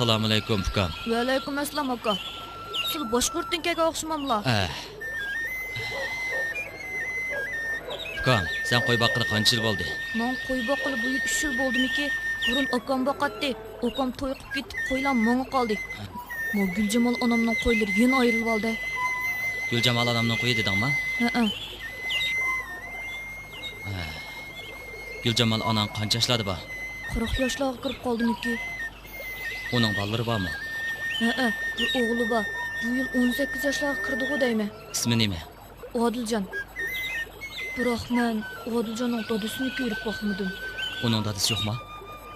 Assalomu alaykum ukam. Va alaykum assalom aka. Siz boshqurtninkiga o'xshamamlar. Ukam, sen qo'y boqqili qancha yil bo'ldi? Men qo'y boqqili bu yil 3 yil bo'ldimiki. Burun akam boqatdi. Akam to'y qilib ketib, qo'ylar mo'nga qoldi. Mo Guljamal onamning qo'ylari yana ayrilib oldi. Guljamal onamning qo'yi dedingmi? Ha. Guljamal onang qancha yoshlarda bor? 40 yoshlarga kirib qoldimiki. Uning bolalari bormi? Ha, bir o'g'li bor. Bu yil 18 yoshlarga kirdi-ku deymi? Ismi nima? Odiljon. Biroq men Odiljonning dadasini ko'rib boqmadim. Uning dadasi yo'qmi?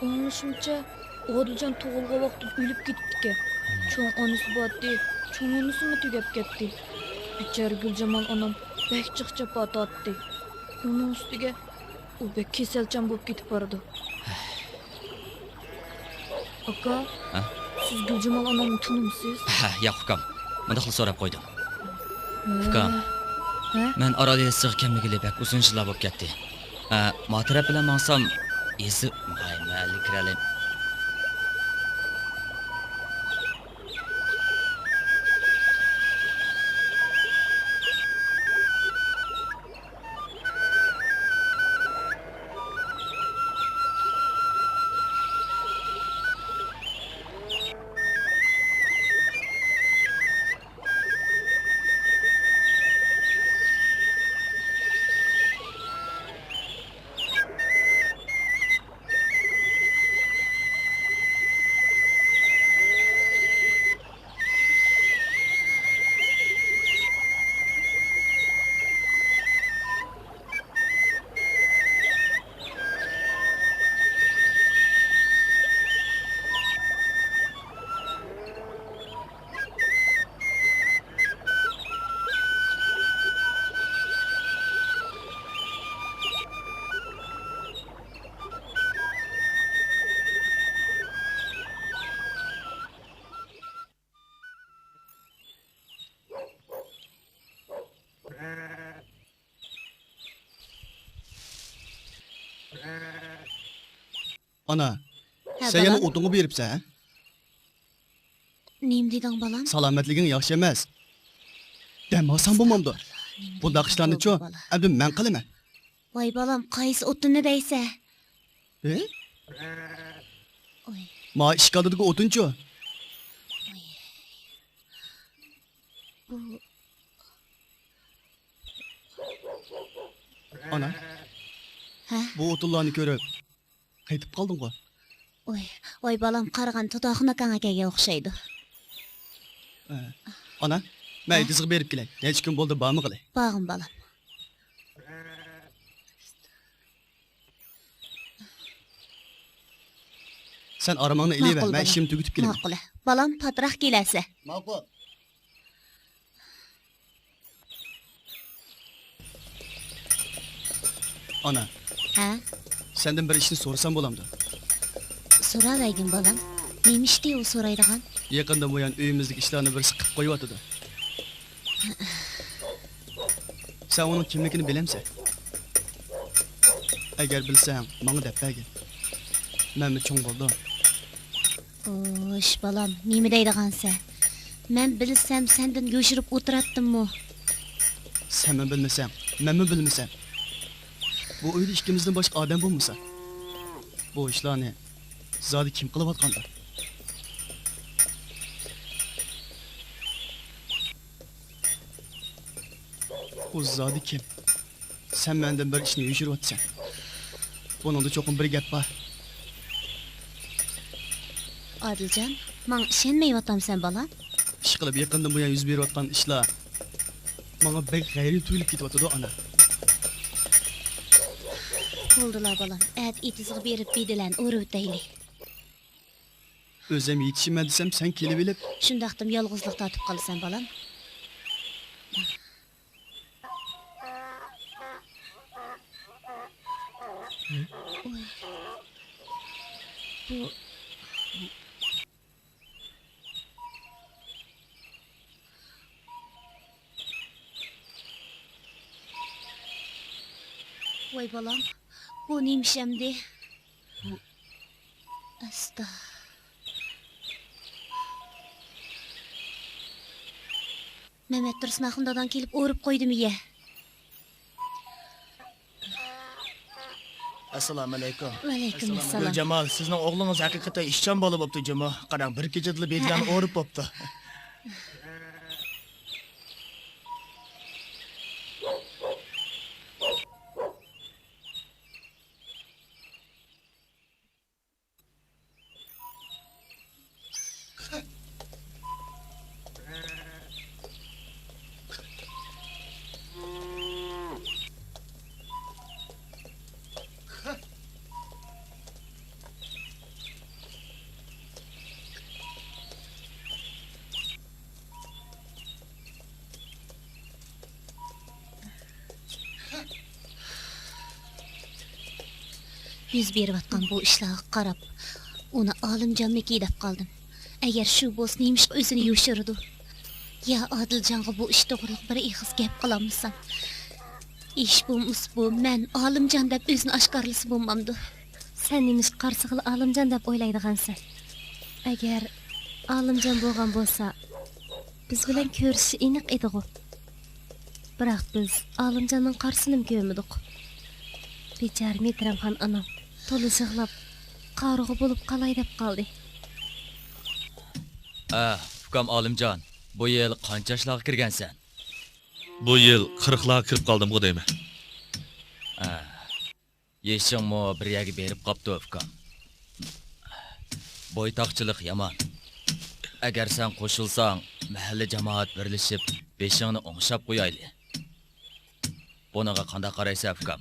Anlashimcha, Odiljon tug'ilgan vaqtida o'lib ketdi. Cho'ng onasi bordi, cho'ng onasini tugab ketdi. Bichara Guljamal onam bek chiqchab otdi. Uning ustiga u bek kasalchan bo'lib ketib bordi. Aka, siz Guljamal onamni tanimsiz? Yo'q ukam. Menda qilib so'rab qo'ydim. Ukam. Men orada sig'kamligili bak uzun yillar bo'lib ketdi. Motorab bilan mansam esi mayli kiralim. Ana, sen yana otungu beripsen. Neyim dedin balam? Salametligin yaxşı emas. Demasan bulmamdı. Bundaq işlarni ço, əmdi mən qılımı? Vay balam, qaysı otun ne deyse? Oy. Ma işqalıdığı otun ço. Bu... Ana, Ha? bu otunlarını görüp qaytib qaldın qoy. Oy balam, qarğan tudağına kanakaga o'xshaydi. Ana, mən dizg'i berib kelay. Necha kun bo'ldi bormi qilay? Bağım balam. Sen aramağını eləyiver, Ma'qul mən balam. işimi tugutib kelaman. Ma'qul. Balam patraq kelasi. Ma'qul. Ana, Ha? senden bir işini sorsam bo'lamdi. So'ralaygin balam. Neymişdi o so'raydigan? Yaqinda bu yan uyimizdagi ishlarni birisi qilib qo'yibotdi. Sen onun kimligini bilemsen. Eğer bilsen, bana dep bergin. Men mi çoğ boldim? Oş balam, nemi deydigansa? Men bilsem senden göşürüp o'tiratdim mu? Sen mi bilmesen, men mi bilmesen? Bu uyda ikimizden başka adam bulmasa? Bu işlarni zodi kim qilayotganda? O zodi kim? Sen menden bir işini yürüyotsan. Bunun da çoğun bir gap var. Adilcan, man ishonmayyotam sen balam. İş qilib yaqinda bu yan yuz berayotgan ishlar bana bek g'ayri tuyulib ketyotdi ana. Bo'ldilar balam. At itizg'i berib bedilan o'rib o'taylik. Özüm yetişime desem sen kelib elib. Shundaqdim yolg'izlik tatib qolsan balam. Oy. Bu Voy balam, bu neymiş emdi? Asta. Mehmet Dursun Axundadan kelib o'rib qo'ydimi ye? Assalomu alaykum. Alaykum assalom. Guljamal, sizning o'g'lingiz haqiqatan ishchan bola bo'pti, jimo. Qarang, bir kechada belgilarni o'rib bo'pti. Yüz beriyotgan bu ishlarga qarab, uni olimjonmiki deb qoldim. Agar shu bo'lsa, nemish o'zini yoshirdi. Ya Odiljonga bu ish to'g'riliq bir ig'iz gap qilamsan. İş bu, men olimjon deb o'zini oshkorlisi bo'lmamdi. Sen nemish qarshi qil olimjon deb o'ylaydigansan. Agar olimjon bo'lgan bo'lsa, biz bilan ko'rishi aniq edi-ku. Biroq biz olimjonning qarsini ko'rmadik. Bechar Mehtramxon onam to'la yig'lab, qarg'a bo'lib qalay deb qoldi. Ukam Olimjon, bu yil qancha yoshlarga kirgansan? Bu yil 40larga kirib qoldim bu deyman. Yeshingmi bir yerga berib qopti, ukam. Bo'ytoqchilik yomon. Agar sen qo'shilsang, mahalla jamoat birlashib, beshingni o'ngshab qo'yayli. Bunaqa qanday qaraysan, ukam?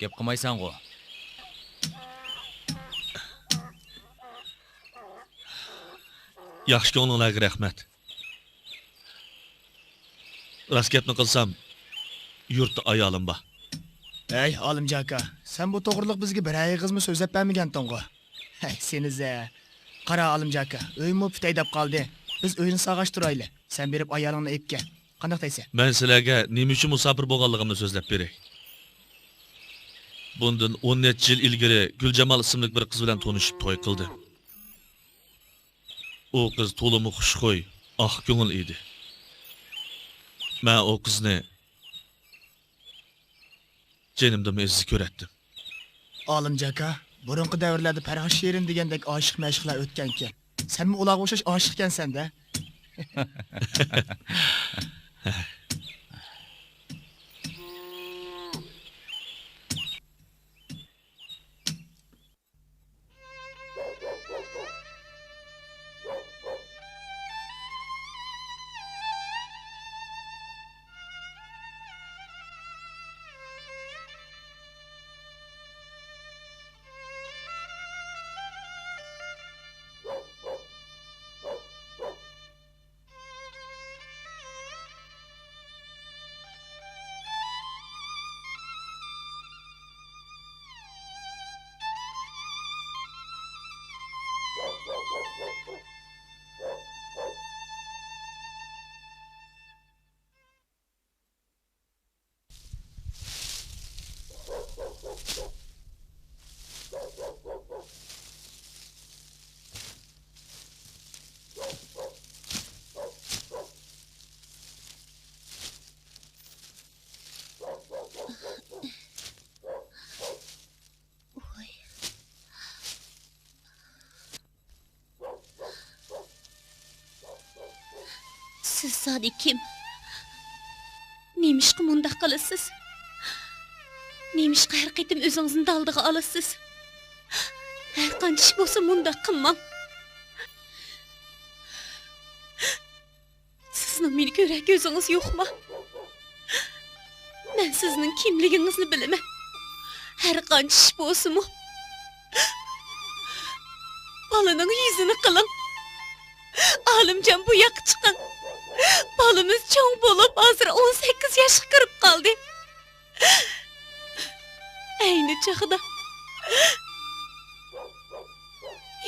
Gap qilmaysan-ku. Yaxshi ko'ngillarga rahmat. Rost gapni qilsam, yurtda ayolim bor. Hey, olimjon aka, sen bu to'g'riliq bizga bir ayig'izmi so'zlab bermagansan-ku. Hey, senize. Qara olimjon aka, uymi pitay deb qoldi. Biz uyni sog'ashtirayli. Sen berib ayolingni epga. Qanday deysan? Men sizlarga nima uchun musofir bo'lganligimni so'zlab beray. Bundan 17 yil ilgari Guljamal ismli bir qiz bilan tanishib to'y qildi. O qiz to'limi xushxo'y, oq ko'ngil edi. Men o qizni jenimda mezzi ko'ratdim. Olimjon aka, burunqi davrlarda Farg'osh she'rin degandek oshiq mashqlar o'tgan-ki. Senmi ularga o'xshash oshiq ekansan-da? Siz zodi kim? Nemishqa mundaq qilasiz? Nemishqa har qitim o'zingizni daldiga olasiz? Har qancha ish bo'lsa mundaq qilmang. Sizning meni ko'rak ko'zingiz yo'qmi? Men sizning kimligingizni bilaman. Har qancha ish bo'lsa-mu balaning yuzini qiling. Olimjon bu yoqqa chiqing. Balimiz cho'ng bo'lib, hozir 18 yoshga kirib qoldi. Ayni chaqda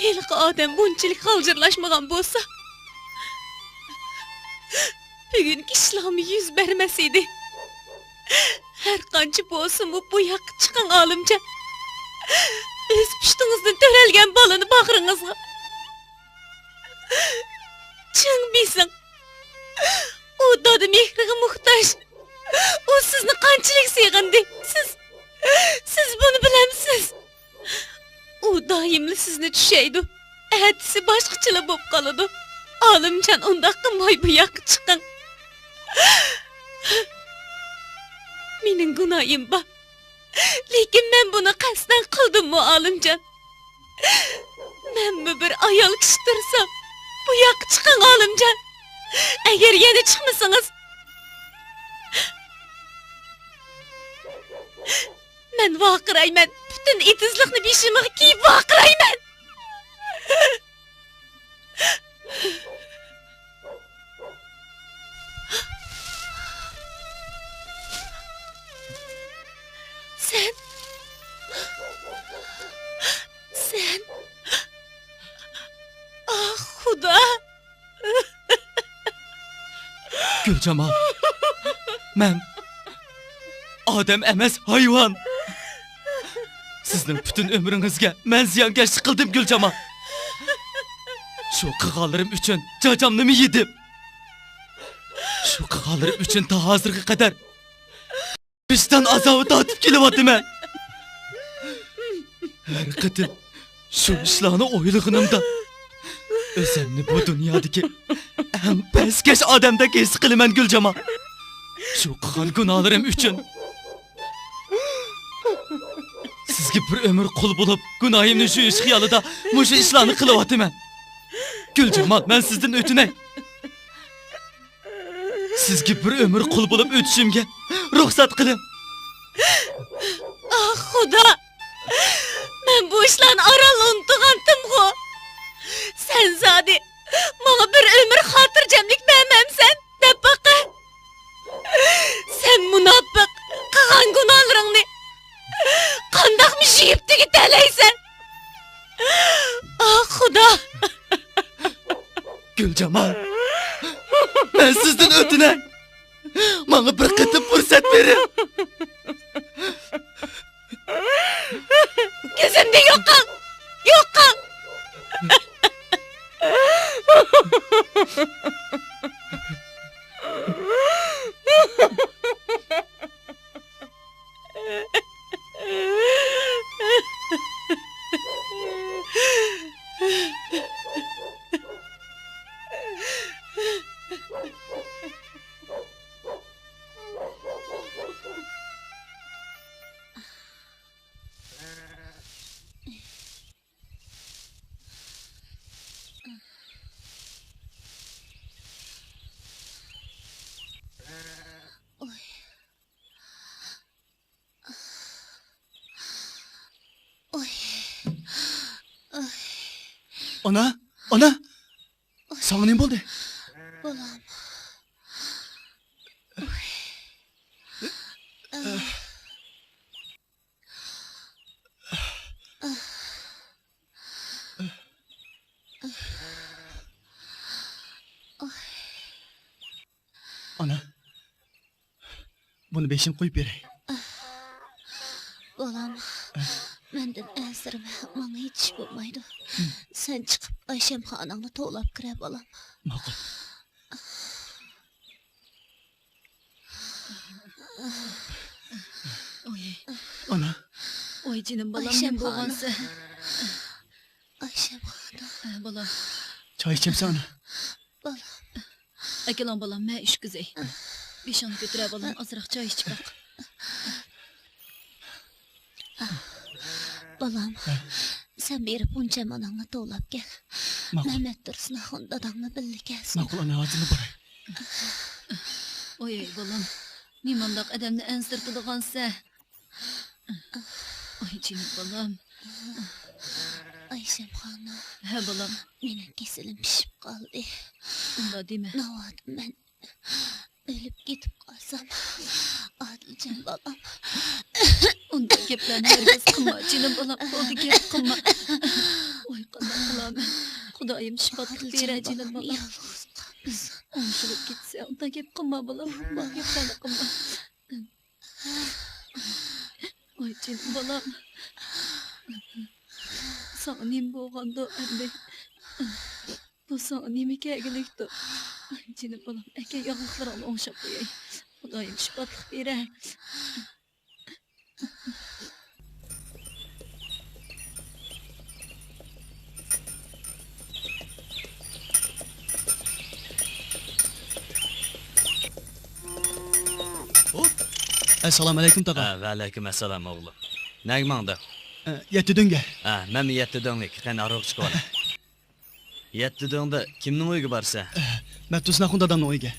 yilqi odam bunchalik g'aljirlashmagan bo'lsa, bugungi ishlarmi yuz bermas edi. Har qancha bo'lsa-mu bu yoqqa chiqing olimjon. O'z pushtingizdan to'ralgan balani bag'ringizga chin bising. Xudoning mehriga muhtoj. U sizni qanchalik sevgandi. Siz buni bilamsiz. U doimli sizni tushaydi. Atisi boshqachalar bo'lib qoladi. Olimjon undaq qilmay bu yoqqa chiqing. Mening gunoyim bor. Lekin men buni qasddan qildim-mi, Olimjon? Men bir ayol kishi tursam, bu yoqqa chiqing, Olimjon. Agar yana chiqmasangiz, men vaqirayman. Butun etizlikni beshimga kiyib vaqirayman. Sen Ah Xudo. Gulcamol. Men odam emas, hayvon. Sizning butun umringizga men ziyonkashlik qildim, Gulcamol. Shu qilganlarim uchun jajamni yedim. Shu qilganlarim uchun ta hozirga qadar vicdan azobi tortib kelyapman. Har qatim shu ishlarni o'ylaganimda o'zimni bu dunyodagi eng pastkash odamdek his qilaman, Gulcamol. Shu qilgan gunohlarim uchun sizga bir umr qul bo'lib, gunohimni shu ish xiyolida mushu ishlarni qilyapman. Gulcamol, men sizdan o'tinay. Sizga bir umr qul bo'lib o'tishimga ruxsat qiling. Ah Xudo. Men bu ishlarni aral unutgandim-ku. Sen zodi bana bir ömür xotirjamlik bermemsen deb baqa. Sen munofiq qilgan gunohlaringni qandoqmi yeyib tugitalaysan? Ah Xudo. Gulcamol, men sizdan o'tinay. Menga bir qatim fursat bering. Gözümde yok kal. Yok kal. Ana, sana ne oldu? Bolam. Ana, bunu beşim koyup verey. Bolam. Menden ensirime bana hiç iş bulmaydı. Sen çıkıp Ayşem hananı toğlap kire bolam. Makul. Oy, Ana, oy canım balam Ayşem ne boğansa. Ayşem hana. Balam, çay içeyim sana. Bolam. akalan balam ben iş güzey. Beşanı götüre balam azırak çay içip bak. Bolam. Sen berip bunca mananı toğlap gel. Makul. Mehmet Dursun ahın dadamla birlik gelsin. Makul ana ağzını baray. Oy balam, nimandak adamni ensirtiligansa. Oy canım balam. Ayşem hana. He balam, Menin kesilim pişip kaldı. onda deme. Navadım ben. Ölüp gidip kalsam. Adılcan balam. Onda geplerini herkes kılma canım balam. Oldu gep kılma. Oy kandan kılamen. Kudayım şifatlık vere canım balam. Yalnız kalmışsın. Onşılıp gitse onda gep kılma balam. Bak geplerini kılma. Oy canım balam. Sana neyim boğandı anne. Bu sana nemi kegilikdi? Canım balam, eke yağlıklarını oңşap koyay. Xudayım şifatlık bere. Assalomu alaykum tog'a. Va alaykum assalom o'g'lim. Nagmanda? Yetti dönge. Men yetti dönglik, qani aroq chiqib ola. Yetti döngda kimning uyiga borsa? Mattusnaqun dadamning uyiga.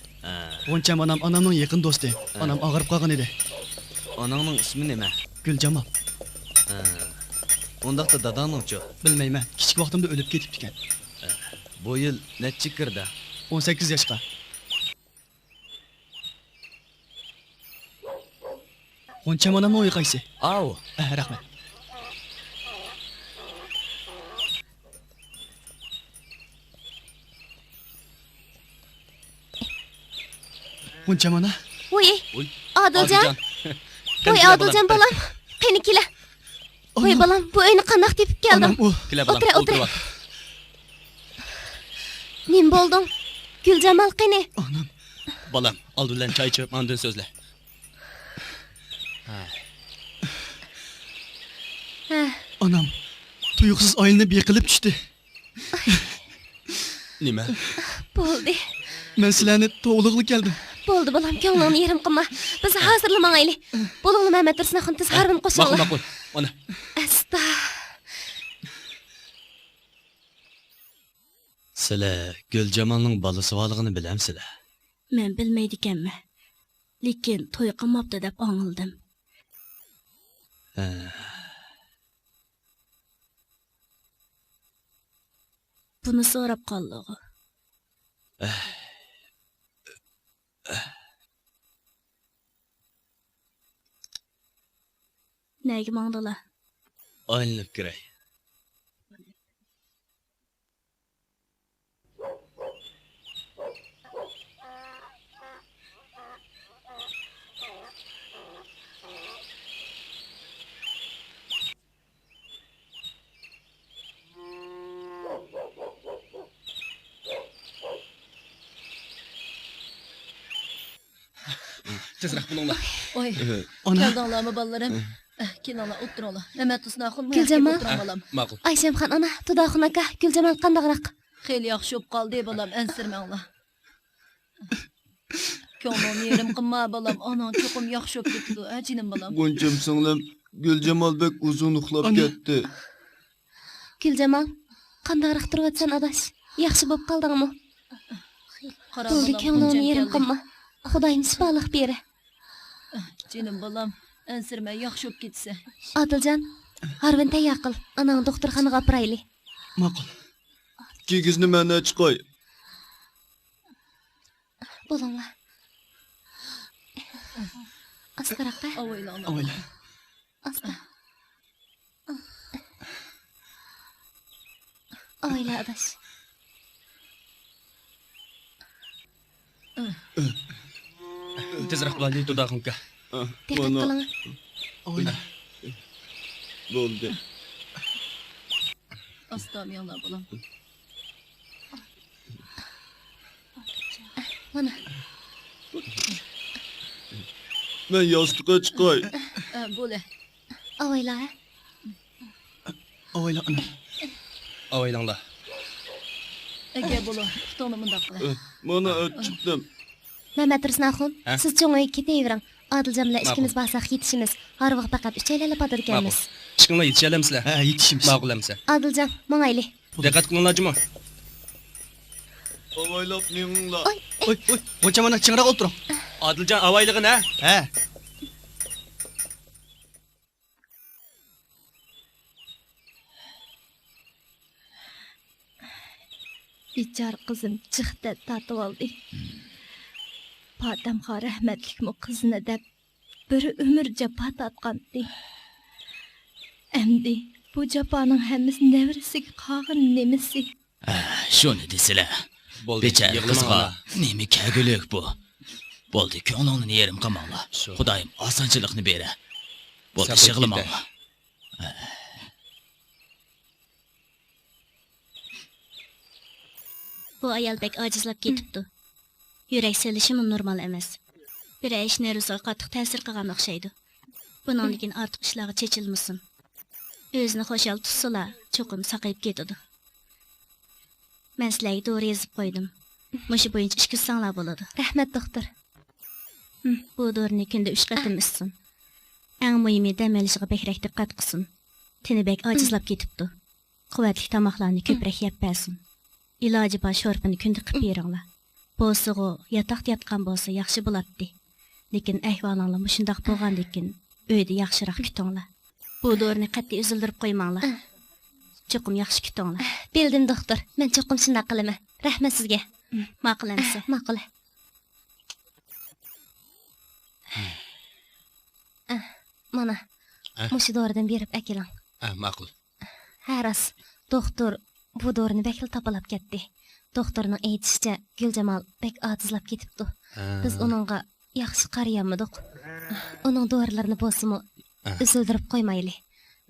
G'uncham onamning yaqin do'sti. Onam og'rib qolgan edi. Onangning ismi nima? Guljamal. Undaqda dadangning-chi? Bilmayman. Kichik vaqtimda o'lib ketibdi ekan. Bu yil necha kirdi? 18 yoshga. G'uncham onamning uyi qaysi? Au. Rahmat. G'uncham ona. Voy, Uy. Odiljon. Voy, Odiljon bolam. Qani kela. Voy bolam, bu uyni qandoq tepib keldim? Onam u. Kela bolam, O'tir. Nim bo'lding? Guljamal qani? Onam. Bolam, oldi bilan choy ichib, ondan so'zla. Onam tuyuqsiz oyilni beqilib tushdi. Nima? Bo'ldi. Men sizlarni to'g'liqli keldim. Bo'ldi bolam, ko'nglingni yerim qilma. Biz hozirlamangayli. Bo'lingni Mehmet Irsnaxon tiz harbin qo'shinglar. Ma'qul. Ona. Asta. Sizlar Guljamalning bolasi borligini bilamsizlar? Men bilmaydi ekanman. Lekin to'y qilmabdi deb o'ngildim. Buni so'rab qoldi. Nega mangdilar? Aylanib kiray. Tezroq bo'linglar. Oy, Ona. keldinglarmi bolalarım? Kelinglar, o'tiringlar. Mehmet Irsnaxon, Guljamal. bolam. Ma'qul. Ayshamxon ona, Xudoxon aka, Guljamal qandoqroq? Xeyli yaxshi bo'lib qoldi bolam, ensirmanglar. Ko'nglimni yerim qilma bolam, onang cho'qim yaxshi bo'lib ketdi, jinim bolam. G'uncham singlim Guljamalbek uzun uxlab ketdi. Guljamal, qandoqroq turibsan adash? Yaxshi bo'lib qoldingmi? Qara Bo'ldi, bolam, ko'nglingni uncham yerim keldi. qilma. Xudoyim shifolik beri. Jinim bolam, ensirma yaxshi bo'lib ketsa. Odiljon, harbin tayyor qil. Anang doktorxonaga opirayli. Ma'qul. Kigizni mana chiqoy. Bo'linglar. Astaroqqa. Avoylarlar. Oyla. Asta. Oyla adash. Tezroq bo'ldi, Xudoxonga. Diqqat Mana qiling. Oyla. bo'ldi. Astamiyanglar bolam. Mana. Men yostiqqa chiqoy. Bo'le. Oyla. Oyla ona. Oylanglar. Aka bo'la, xitoni mundaq qila. Mana chiqdim. Mehmet Irsnaxon, Ha? siz cho'ng'iga ketavering. Odiljon bilan Ma'qul. ikkimiz borsak yetishimiz. Har vaqt faqat uchaylanib o'tirganmiz. Chiqinglar yetishalamsizlar. Ha, yetishimiz. Ma'qul amsa. Odiljon, mangayli. Diqqat qilinglar juma. Avaylab minglar. Oy, G'uncham ona chinroq o'tiring. Odiljon avaylig'ini ha. Ha. Bichar qizim chiqdi tatib oldi. Potamxon rahmatlikmi qizini deb bir umr jafo tortqandi. Endi bu jafoning hammasi nevrasiga qolgan nemisi? Shuni desizlar. Bo'ldi. Bechara yig'lamang qizga ona. nima kagulik bu? Bo'ldi, ko'nglingni yerim qilmanglar. Shu. Xudoyim osonchilikni bera. Bo'ldi, Sabr yig'lamanglar. Bu ayol bek acizlab ketibdi. Yurak selishimi normal emas. Bir ish nervisiga qattiq ta'sir qilgan o'xshaydi. Bundan lekin ortiq ishlarga chechilmasin. O'zini xo'shal tutsala, cho'qim saqayib ketadi. Men sizlarga to'g'ri yozib qo'ydim. Mushu bo'yicha ish ko'rsanglar bo'ladi. Rahmat doktor. Bu dorini kunda 3 qatim ichsin. Eng muhimi dam olishiga bekrak diqqat qilsin. Tini bek ajizlab ketibdi. Quvvatli tomoqlarni ko'proq yeb bersin. Iloji bor sho'rpini kunda qilib beringlar. Bo'lsa-ku yotoqda yotgan bo'lsa yaxshi bo'ladi. Lekin ahvolinglar mushundoq bo'lgandan uyda yaxshiroq kutinglar. Bu dorini qat'iy uzildirib qo'ymanglar. Cho'qim yaxshi kutinglar. Bildim doktor. Men cho'qim shunday qilaman. Rahmat sizga. Ma'qul emas. Ma'qul. Mana. Mushu doridan berib akilang. Ma'qul. Ha rost. Doktor bu dorini bekil topalab ketdi. Doktorning aytishicha Guljamal bek ajizlab ketibdi. Biz uningga yaxshi qarayolmadik. Uning dorilarini bo'lsa-mu uzildirib qo'ymaylik.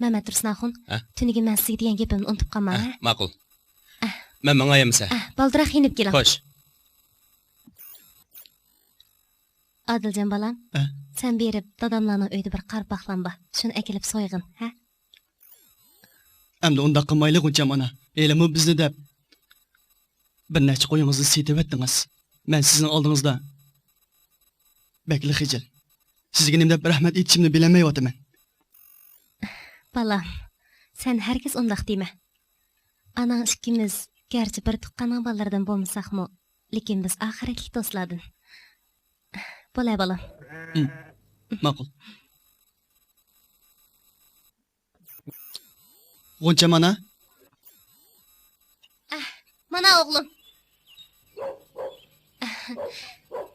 Mamat Rusnaxun, tuniga men sizga degan gapimni unutib qolman. Ma'qul. Men mangayamsa. Baldiroq inib keling. Xo'sh. Adiljon balam, sen berib dadamlarning uyida bir qarpaqlanba. Shuni akilib so'yg'in, ha? Endi unda qilmaylik uncha mana. Elimi bizni deb bir necha qo'yingizni setib etdingiz. Men sizning oldingizda bekli xijil. Sizga nima deb rahmat aytishimni bilmayapman. Balam, sen herkes undaq dema. Ana ikkimiz garchi bir tuqqaning ballardan bo'lmasaqmi, lekin biz oxiratlik do'stlardan. Bo'lay balam. Ma'qul. G'uncha mana. Mana o'g'lim.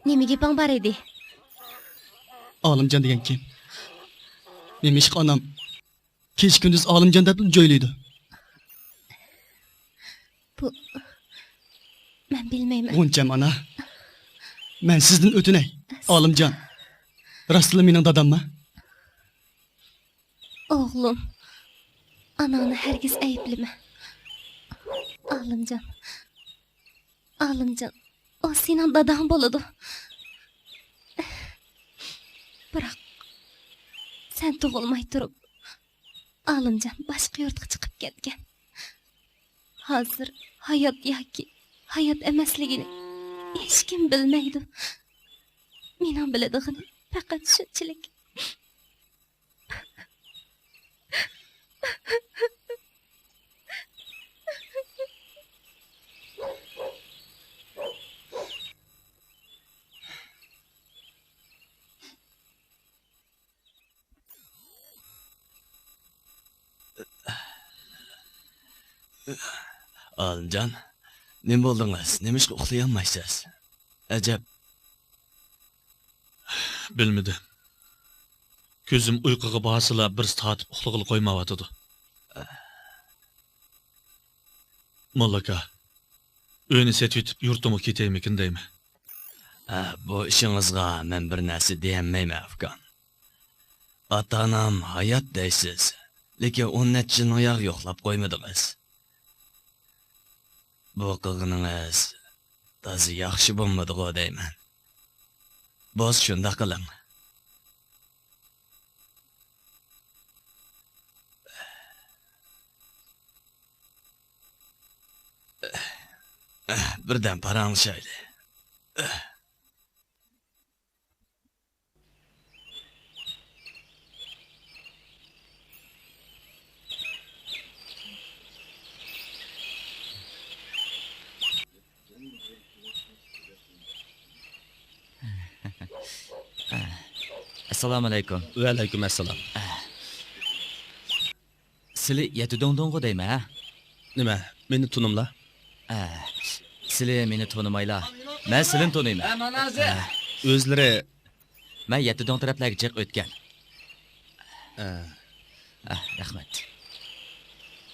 Nima gaping bor edi? Olimjon degan kim? Nemish onam kech kunduz Olimjon deb joylaydi. Bu men bilmayman. G'uncha mana. Men sizdan o'tinay. Olimjon. Rostla mening dadammi? O'g'lim. Anani herkes ayıplama. Olimjon. Olimjon. O senin dadan boladı. Biroq sen tug'ilmay turib Olimjon boshqa yurtga chiqib ketgan. Hozir hayot yoki hayot emasligini hech kim bilmaydi. Mening biladiganim faqat shunchalik. Olimjon, nima bo'ldingiz? Nima uxlayolmaysiz? Ajab. Bilmedi. Ko'zim uyquga bosila bir soat uxlag'ili qo'ymayotdi. Mollaka. Uyni setib yurtimga ketaymikin deymi? Bu ishingizga men bir narsa deyolmayman, Afgan. Ota-onam hayot deysiz, lekin 10 necha yil oyoq yo'qlab qo'ymadingiz. Bu qilganingiz tozi yaxshi bo'lmadi-ku deyman. Boz shunda qiling. Birdan paranglashayli. Assalomu alaykum. Va alaykum assalom. Sizlar yetidongdongu deymi, ha? Nima? Meni tunimla? Sizlar meni tonimaylar. Men sizlarni toniyman. O'zlari men yetidong taraflarga chiq o'tgan. Rahmat.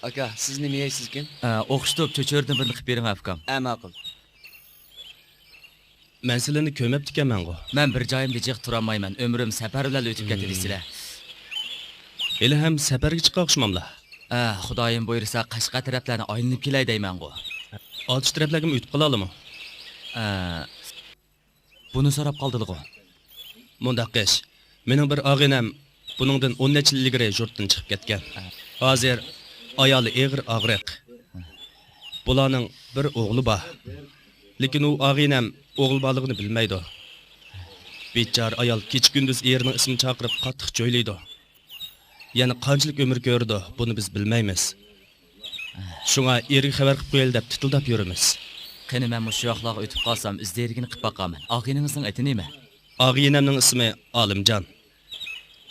Aka, siz nima yeysiz ekan? O'qishtirib cho'chirdan birini qilib bering, Afkam. Ma'qul. Men sizlarni ko'mabdi ekanman-ku. Men bir joyimda jiq turolmayman. Ömrüm safar bilan o'tib ketdi sizlar. Hali ham safarga chiqmoqchimamlar. Xudoyim buyursa Qashqa taraflarni aylanib kelay deyman-ku. Atış taraflarga o'tib qola olamı? Buni so'rab qoldilar-ku. Mundaq qish. Mening bir og'inam buningdan 10 necha yil ilgari yurtdan chiqib ketgan. Hozir ayoli og'ir og'riq. Bularning bir o'g'li bor. Lekin u og'inam o'g'il borligini bilmaydi. Bechor ayol kech kunduz erining ismini chaqirib qattiq joylaydi. Yana qanchalik umr ko'rdi, buni biz bilmaymiz. Shunga eriga xabar qilib qo'yil deb titildab yurimiz. Qani men shu yoqlarga o'tib qolsam, izlayrigini qilib boqaman. Og'iningizning ati nima? Og'inamning ismi Olimjon.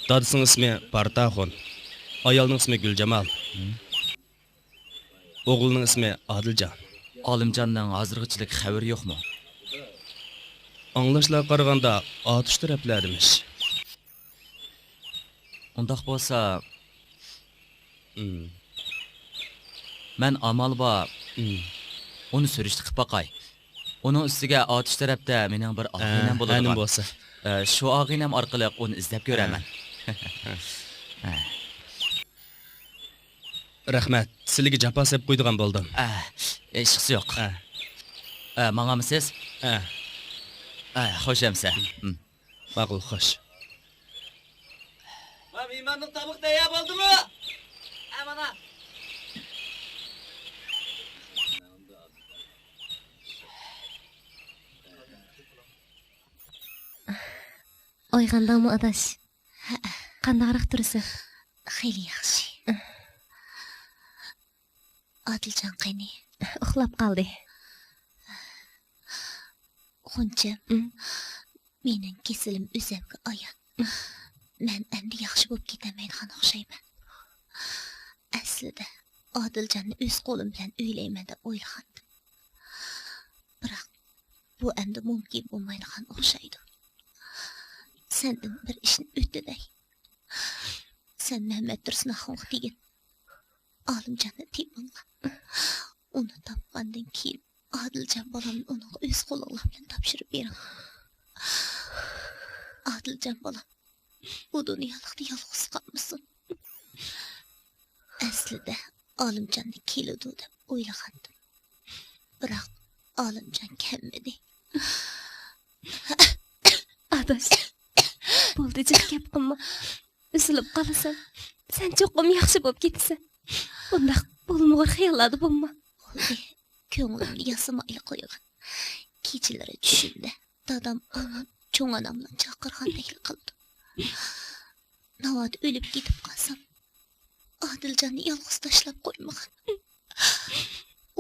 Dadasining ismi Partaxon. Ayolning ismi Guljamol. O'g'lining ismi Odiljon. Olimjonning hozirgachilik xabari yo'qmi? Anglashlarga qaraganda otish taraflarimish. Undaq bo'lsa, men amal bor. Uni surishti qilib boqay. Uning ustiga otish tarafda mening bir og'inam bo'ladi. Anim bo'lsa. Shu og'inam orqali uni izlab ko'raman. Rahmat, sizlarga jafo sep qo'ydigan bo'ldim. Ishqisi yo'q. Mang'amisiz? Xo'sh hamsa. Ma'qul, xo'sh. Mehmonning tovuq tayyor bo'ldimi? Mana. Oyg'andingmi adash? Qandaqroq tursan? Xeyli yaxshi. Odiljon qani? Uxlab qoldi. Xuncha. Mening kesilim o'zimga oyon. Men endi yaxshi bo'lib ketamaydigan o'xshayman. Aslida Odiljanni o'z qo'lim bilan o'ylayman deb o'ylagandim. Biroq bu endi mumkin bo'lmaydigan o'xshaydi. Sendan bir ishni o'tdiday. Sen Mehmet Tursunoxonga tegin. Olimjonni tepinga. Uni topgandan keyin Odiljon bolamni uning o'z qo'linglar bilan topshirib bering. Odiljon bolam, bu dunyolikda yolg'iz qolmasin. Aslida Olimjonni keladi deb o'ylagandim. Biroq Olimjon kelmadi. Adash, bo'ldi jiq gap qilma. Üzülüp qalasan. Sen cho'qim yaxshi bo'lib ketsan. Bundaq bo'lmag'ur xiyollarda bo'lma. Ko'nglimni yasamayli qo'ygan. Kechalari tushimda dadam onam cho'ng onamni chaqirgandek qildi. Navot o'lib ketib qolsam, Odiljanni yolg'iz tashlab qo'ymagan.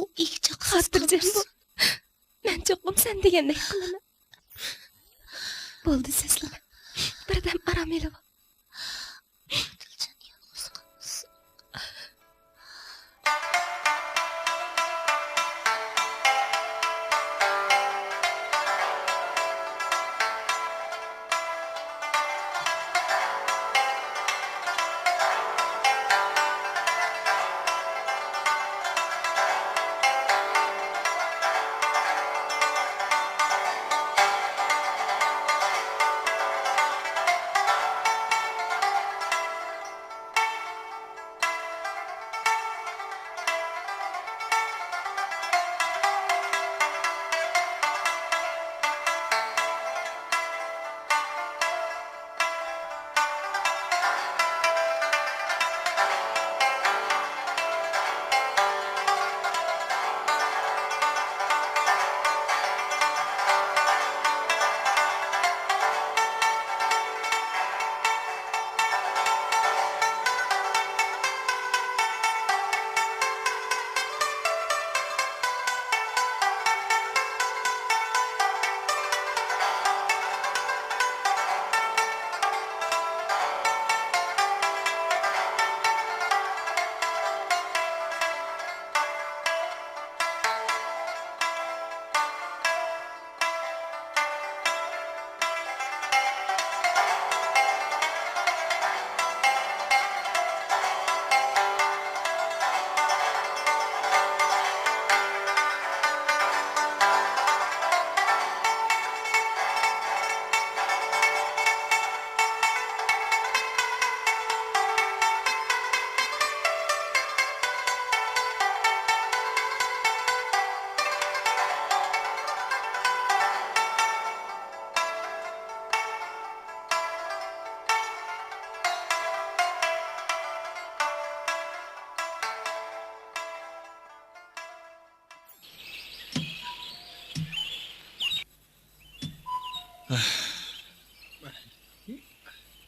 U ikki xotirjam bo'l. Men cho'qim sen degandek qilaman. Bo'ldi sizlar. Birdam aram elib.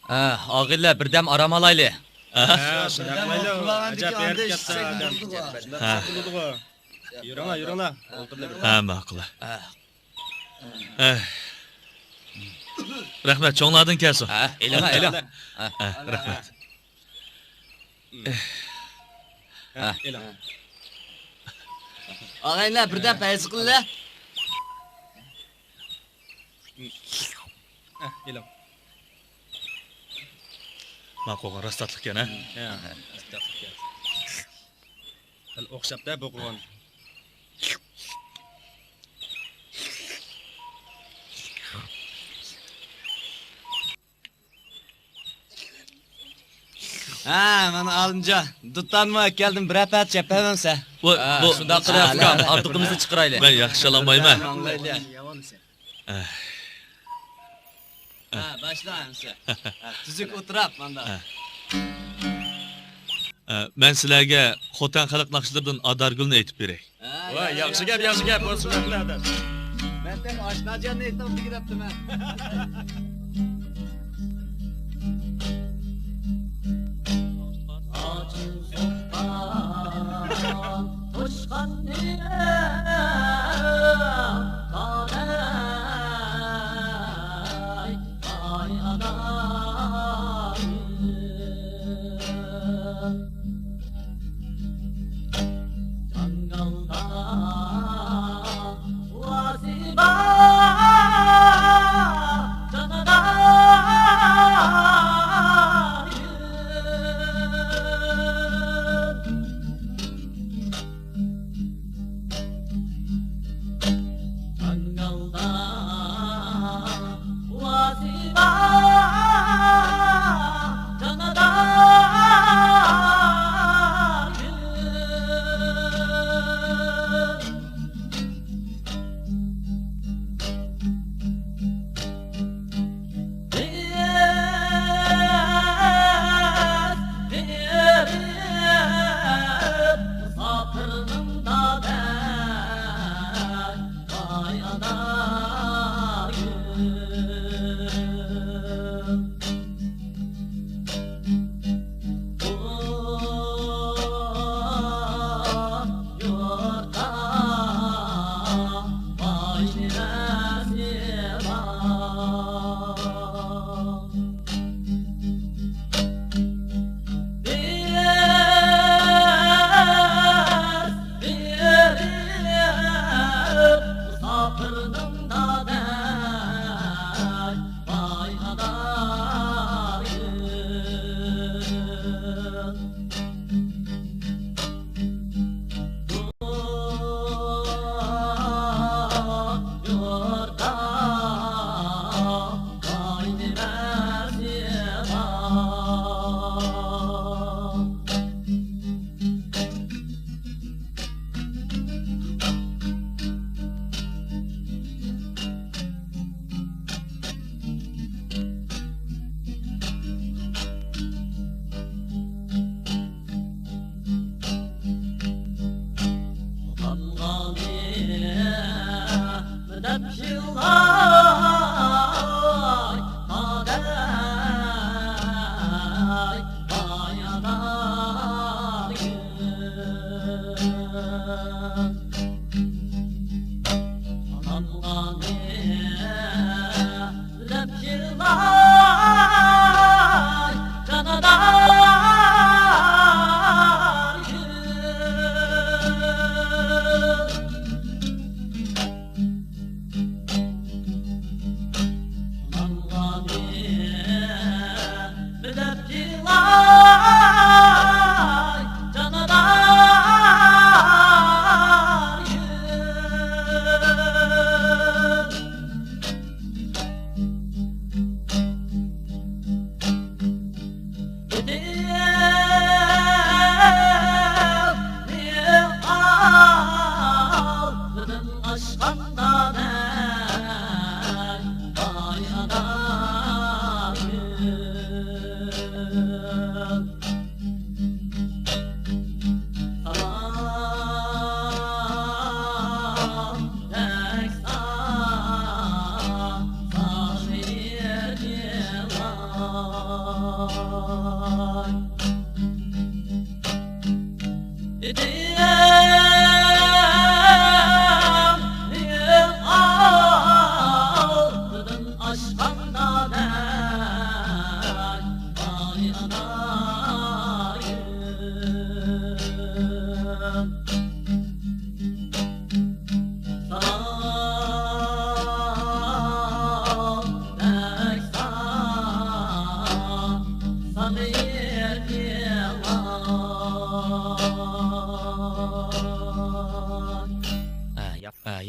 Ağıyla birdem aramalaylı. Ha, ma'qul. Rahmat, cho'nglading kelsin. Elama. Rahmat. Ağaylar birden fayz qilinglar. Ma'qul, rastlatlik ekan, ha? o'xshabda bu qilgan. Ha, mana Alimjon, duttanma keldim, bir apat chapamansa. Bu Shunda qilib ukam, ortiqimizni chiqirayli. men yaxshilamayman. Ha, boshlaymiz. Tuzuk o'tirib manda. Men sizlarga Xotan xalq naqshlaridan Adargulni aytib beray. Voy, yaxshi gap, bo'lsin haqlardan. Men tek oshnajonni aytib tegiraptiman.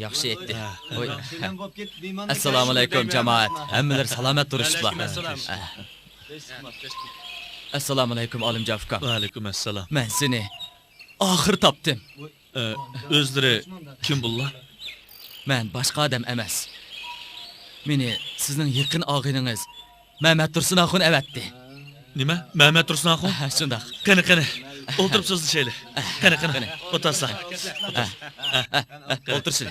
Yaxshi etdi. Oy. Assalomu alaykum jamoat. Hammalar salomat turishiblar. Assalomu alaykum Olimjon ukam. Va alaykum assalom. Men seni oxir topdim. O'zlari kim bunlar? Men boshqa odam emas. Meni sizning yaqin og'iningiz Mehmet Tursun axun avatdi. Nima? Mehmet Tursun axun? Shundoq. Qani. O'tirib so'zni şeyli. Qani. O'tirsa. O'tirsin.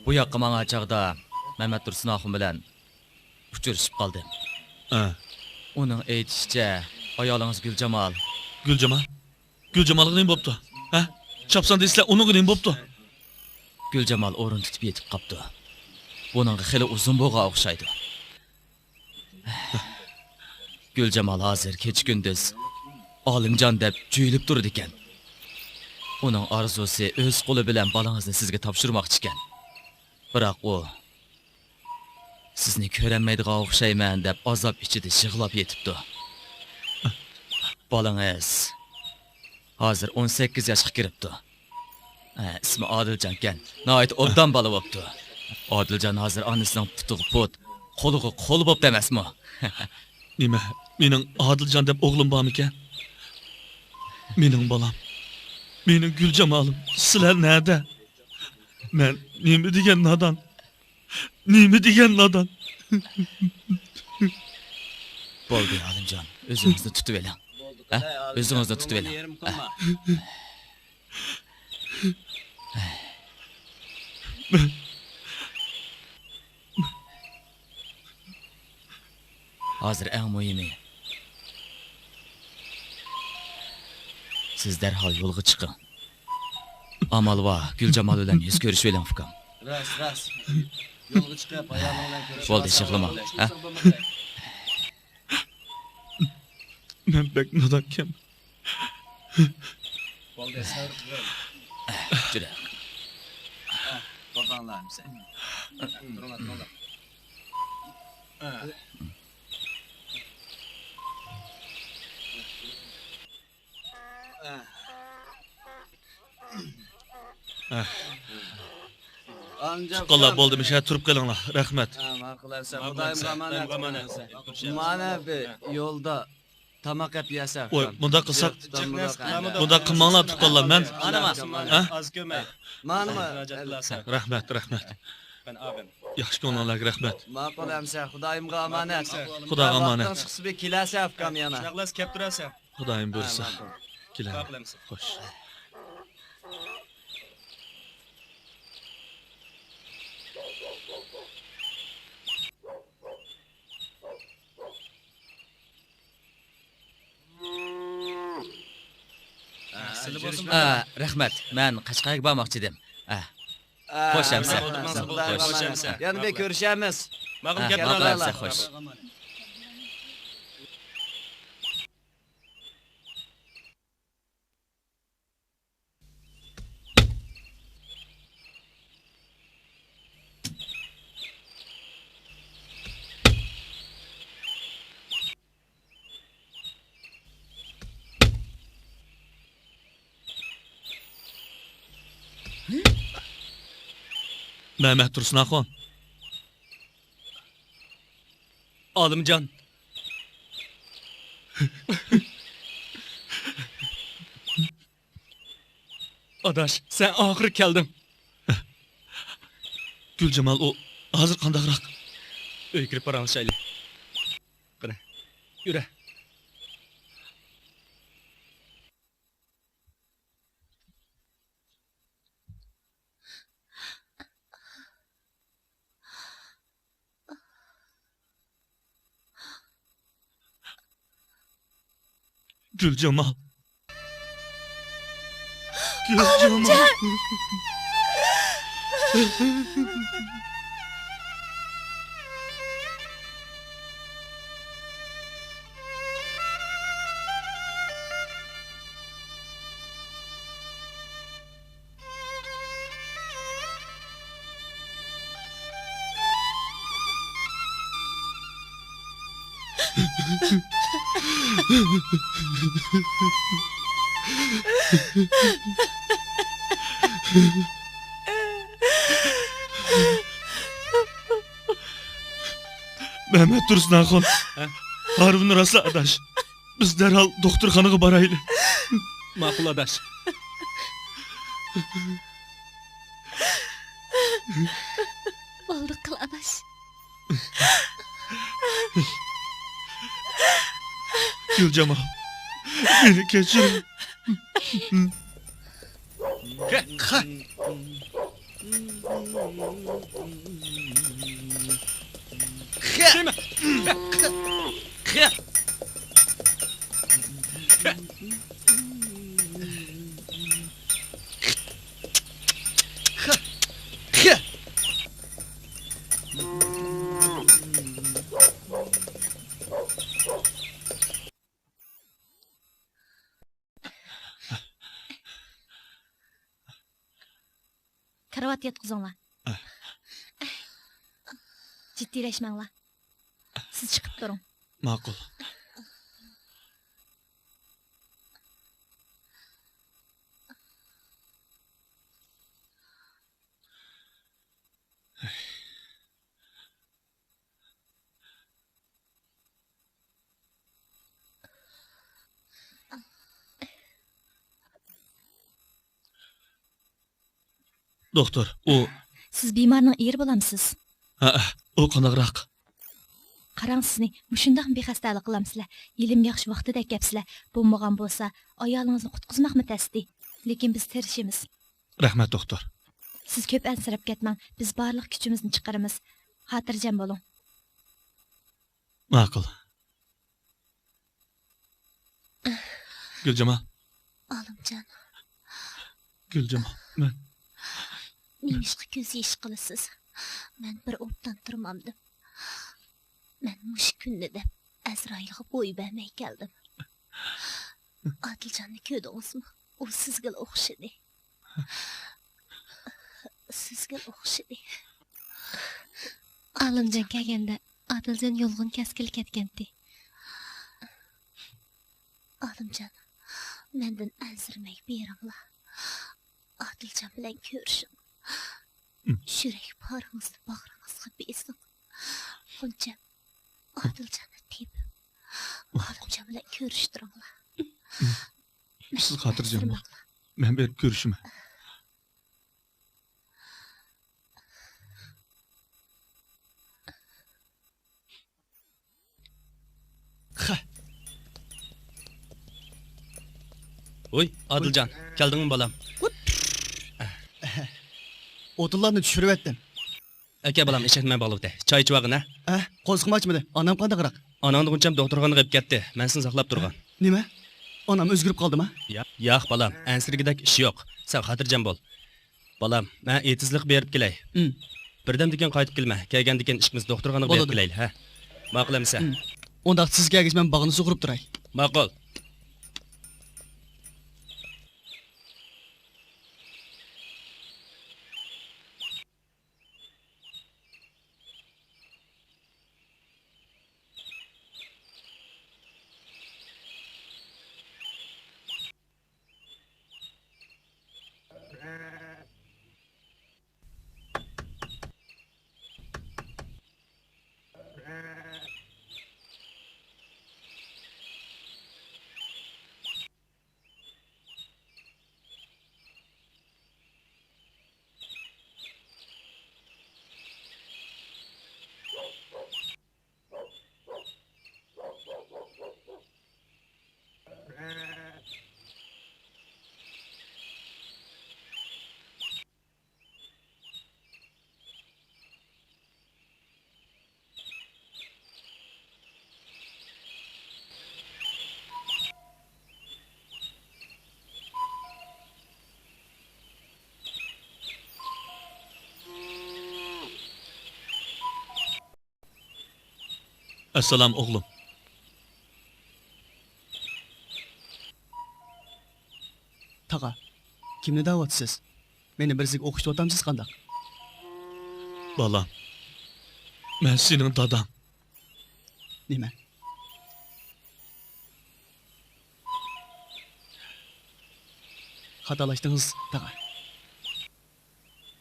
Bu yoqqa manga chaqda Mehmet Tursun axun bilan uchrashib qoldim. Uning aytishicha, ayolingiz Guljamal. Guljamalga nima bo'pti? Ha? Chopsan deysizlar, uning nima bo'pti? Guljamal o'rin tutib yetib qopti. Buningga xili uzun bo'lgan o'xshaydi. Guljamal hozir kech-kunduz Olimjon deb juyilib turdi ekan. Uning orzusi o'z qo'li bilan bolangizni sizga topshirmoqchi ekan. Biroq u sizni ko'rolmaydigan o'xshayman deb azob ichida yig'lab yetibdi. Bolangiz hozir 18 yoshga kiribdi. İsmi Adilcan ekan. Nəhayət obdan bola bo'pti. Adilcan hozir onasining putig'i put, qo'lig'i qo'l bo'pti emasmi? Nima? Mening Adiljan deb o'g'lim bormi ekan? Mening bolam. Mening Guljamolim. Sizlar nerede? Men nima degan nodon? Bo'ldi Olimjon, o'zingizni tutib oling. O'zingizni tutib oling. Hozir eng muhimi siz darhol yo'lga chiqing. Amal va Guljamal bilan yuz ko'rishib oling ukam. Ras. Yo'lga chiqib ayollar bilan ko'rishib. Bo'ldi, yig'lama. Men bek nodon kim? Bo'ldi, sabr qil. Juda. Qolganlar sen. Turma. Qo'llar bo'ldi, misha turib qolinglar. Rahmat. Ma'qularsan, Xudoyim amonat. Mana bu yo'lda tamoq yeb yesa. Oy, bunda qilsak, bunda qilmanglar tuqqanlar. Men az ko'may. Mana rahmat. Ben abim. Yaxshi ko'ngillarga rahmat. Ma'qulamsan, Xudoyimga amonat. Xudoga amonat. Chiqsa bir kelasa afkam yana. Shunaqlas kep turasa. Xudoyim buyursa. Kelamiz. Xo'sh. Rahmat. Men Qashqarga bormoqchi edim. Xo'shamsa. Yana bir ko'rishamiz. Ma'qul gap qilalar. Xo'sh. Mehmet Tursun axon. Olimjon. Adaş, sen ahir keldin. Guljamal o hozir qandaqroq? Uyga kirib boramiz shayli. Qani, yura. Gülcemal. Gülcemal. Mehmet Dursun Akon. Harun rastla adaş. Biz derhal doktorxanaga baraylı. Ma'qul adaş. Bo'ldi qil adash. Gülcemal. Beni kechir. Kravat yotqizinglar. Jiddiylashmanglar. Siz chiqib turing. Ma'qul. Doktor, o... Siz bemorning eri bo'lamsiz. Ha, o qanaqroq? Qarang sizni mushundaq bexastalik qilamsizlar. Yilim yaxshi vaqtida kelibsizlar. Bo'lmagan bo'lsa, ayolingizni qutqizmoqmi tasdi. Lekin biz tirishimiz. Rahmat doktor. Siz ko'p ansirab ketmang. Biz barliq kuchimizni chiqaramiz. Xotirjam bo'ling. Ma'qul. Gülcemal. Olimjon, Gülcemal. Men nemishqa ko'z yesh qilasiz? Men bir o'pdan turmamdim. Men mush kunni deb Azroilga bo'y bermay keldim. Odiljonni ko'rdingizmi? U sizga o'xshadi. Sizga o'xshadi. Olimjon kelganda Odiljon yolg'on kaskil ketgandi. Olimjon, mendan ansirmay beringlar. Odiljon bilan ko'rishing. Yurak poringizni bag'ringizga besing. Xuncha Odiljanni tepib, Olimjon bilan ko'rishtiringlar. siz xotirjam bo'ling. Men berib ko'rishiman. Oy, Adilcan, keldingmi balam? O'tinlarni tushirib etdim. Aka balam eshakmay bog'libdi. Choy ichvag'in, ha? Qo'ziqim ochmadi. Onam qandaqroq? Onangni uncham doktorxonaga qilib ketdi. Men seni saqlab turgan. Nima? Onam o'zgarib qoldimi? Yo'q balam, ansirgidek ish yo'q. Sen xotirjam bo'l. Balam, men etizlik berib kelay. Birdan degan qaytib kelma. Kelgan degan ishimiz doktorxonaga berib kelayli, ha? Ma'qul emsan? Unda sizga kelgach men bog'ni sug'urib turay. Ma'qul. Assalom o'g'lim. Taqa, kimni da'vatsiz? Meni bir sizga o'qishni o'tamsiz qandaq? Balam. Men sening dadam. Nima? Xatolashdingiz, taqa.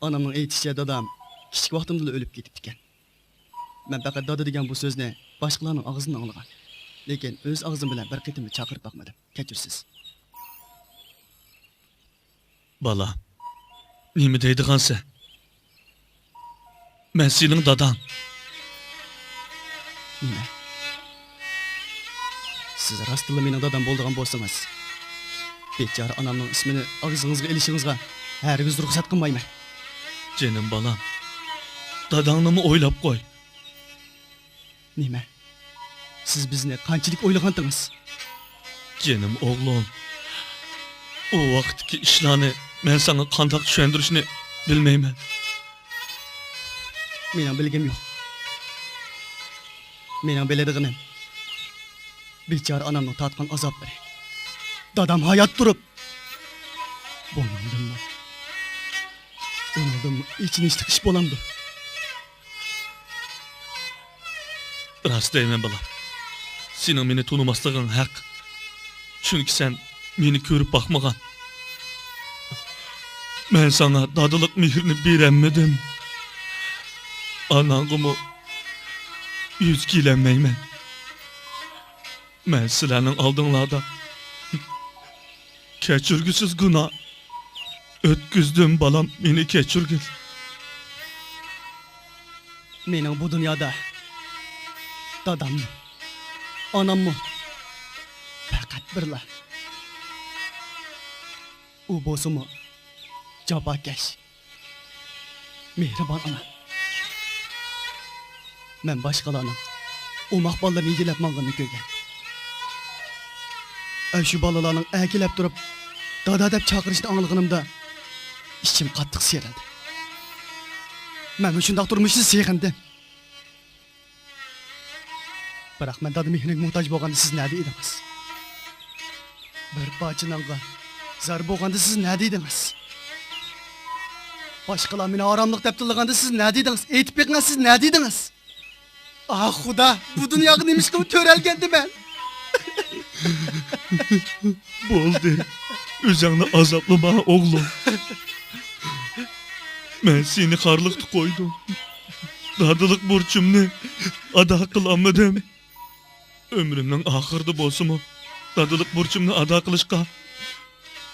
Onamning aytishicha dadam kichik vaqtimda o'lib ketibdi ekan. Men faqat dada degan bu so'zni boshqalarning og'zidan anglagan. Lekin o'z og'zim bilan bir qitim chaqirib boqmadim. Kechirsiz. Balam. Nima deydigansan? Men sening dadam. Nima? Siz rostla mening dadam bo'lgan bo'lsangiz, bechora onamning ismini og'zingizga ilishingizga hargiz ruxsat qilmayman. Canım balam. Dadangni o'ylab qo'y. Nima? Siz bizni qanchalik o'ylagandingiz? Canım o'g'lim. O vaqtki ishlarni men sana qanday tushuntirishni bilmayman. Mening bilgim yo'q. Mening biladiganim bechora onamning tatgan azoblari. Dadam hayot turib bo'lmandimmi? Onamdan içine iş bolamdı. Rast deymen balam. Senin meni tanımasliging haq. Çünkü sen meni ko'rib bakmagan. Men sana dadılık mehrini beremmedim. Anangımı yüz kilenmeymen. Men sizlarning oldinglarda kechirgisiz günah ötküzdüm balam, meni kechirgin. Mening bu dunyoda dadammi, onammi faqat birla. U bo'lsa-mu jafokash, mehribon ona. Men boshqalarning u maqbollarni yigilab manganini ko'rgan. Shu bolalarning akilab turib dada deb chaqirishni anglaganimda İçim qattiq serildi. Men shunday turmushni seg'indim. Biroq men dada mehriga muhtoj bo'lganda siz nima dedingiz? Bir parcha nonga zar bo'lganda siz nima dedingiz? Boshqalar meni oromliq deb tilaganda siz nima dedingiz? Aytib beqingiz, siz nima dedingiz? Ah xudo, bu dunyoga nima qilib to'ralgandi men? Bo'ldi. O'zingni azoblama o'g'lim. Men seni xarlıqda qo'ydim. Dadılık burchimni ado qilolmadim. Ömrümning oxirida bo'lsa-mu, dadılık burchimni ado qilishga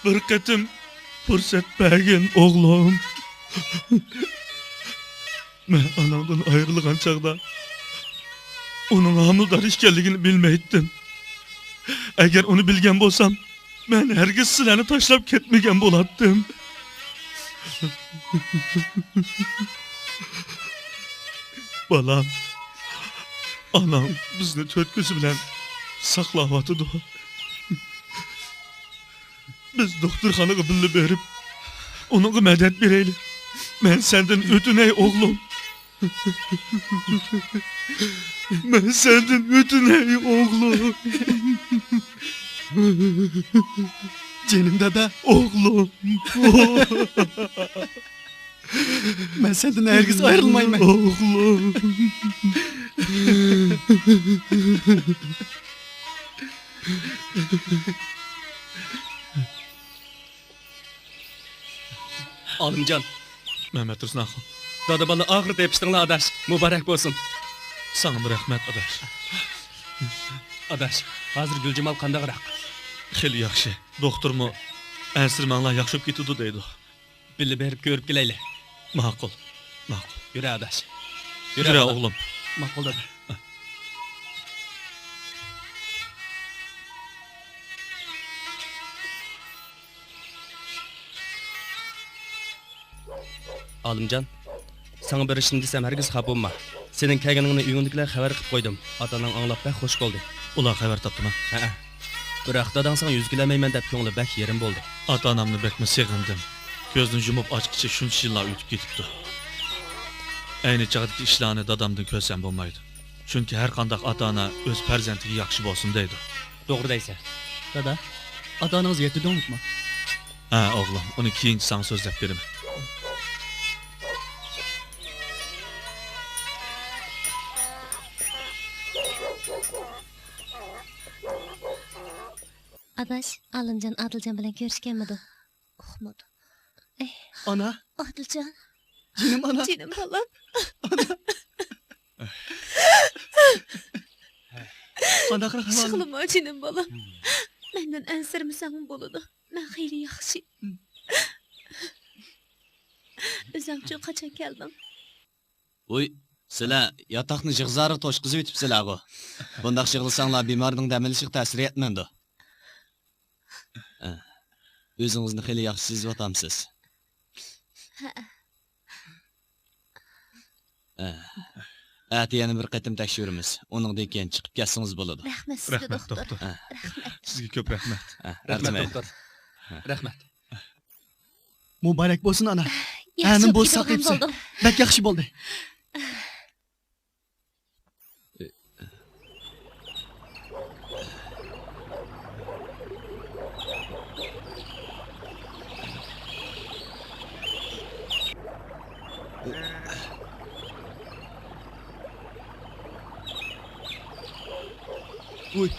bir qatim fursat bergin o'g'lim. Men anamdan ayrilgan chaqda uning homildor ekanligini bilmaydim. Agar uni bilgan bo'lsam, men hergiz sizlarni tashlab ketmagan bo'lardim. Balam, anam bizni to'rt ko'zi bilan saqlayotdi. Biz doktorxonaga birga berib, uninga madad beraylik. Men sendan o'tinay o'g'lim. Men sendan o'tinay o'g'lim. Canım dada, Oğlum. ben senden herkes ayrılmayayım. Oğlum. Alimcan, Mehmet Rızın ağam. dada bana ahirete yapıştığınla adaş, mübarek olsun. Sana bir rahmet adaş. Adaş, hazır Gülcemal kandağırak. Xeli yaxşı. Doktormu ensirmanlar yaxşıp getidu deydi. Billi berip görüp gileyle. Maqul. Maqul. Yürü adaş. Yürü oğlum. Makul dada. Alimcan, sana bir işini desem herkes xafa olma. Senin kelganingni uyingdagilar xabar qilib qo'ydim. Otaning anglab bak xush bo'ldi. Ular xabar topdimi? Ha. Biroq dadang sana yuzgilamayman deb ko'ngli bak yerim bo'ldi. Ata-onamni bekmi seg'indim. Ko'zni yumib ochqicha shuncha yillar o'tib ketibdi. Ayni chaqdagi ishlarni dadamdan ko'rsam bo'lmaydi. Chunki har qanday ota-ona o'z farzandiga yaxshi bo'lsin deydi. To'g'ri deysan. Dada, ota-onangizni yetdi unutma. Ha, o'g'lim, uni keyinchi sana so'zlab beraman. Adash, Alimjon Adiljon bilan ko'rishganmidi? Uqmadi. Ana, Adiljon, jinim ana. Jinim bolam. Ana qara qara. Çıqılma jinim bolam. Menden ensirmisang bo'ladi. Men xeyli yaxshi. O'zing uchun qachon keldim? Uy, sizlar yotoqni yig'zariq to'shqizib yetibsizlar-ku. Bundaq yig'ilsanglar bemorning damilishiga ta'sir etmaydi. O'zingizni xeyli yaxshi sezib o'tamsiz. Ati yana bir qatim tekshiramiz. Uningdan keyin chiqib ketsangiz bo'ladi. Rahmat sizga Rahmat doktor. doktor. Sizga ko'p rahmat. Rahmat doktor. Rahmat. Muborak bo'lsin ana. yaxshi Anim bo'lib bo'lsa ketgan qilibsan. bo'ldim. Bak yaxshi bo'ldi. Uy,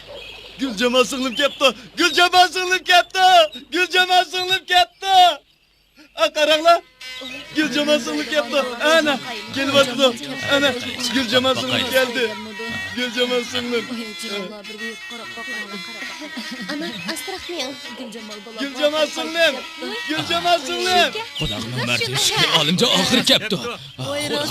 Gülcemal sığınıp kepti. Gülcemal sığınıp kepti. Gülcemal sığınıp kepti. Karangla. Gülcemal sığınıp kepti. Ana, gelip atdı. Ana, Gülcemal sığınıp geldi. Gülcemal sığınıp. Ana, astaraqmang. Gülcemal sığınıp. Gülcemal sığınıp. Xudoning mardi, Alimjon oxiri kelibdi. Buyurun.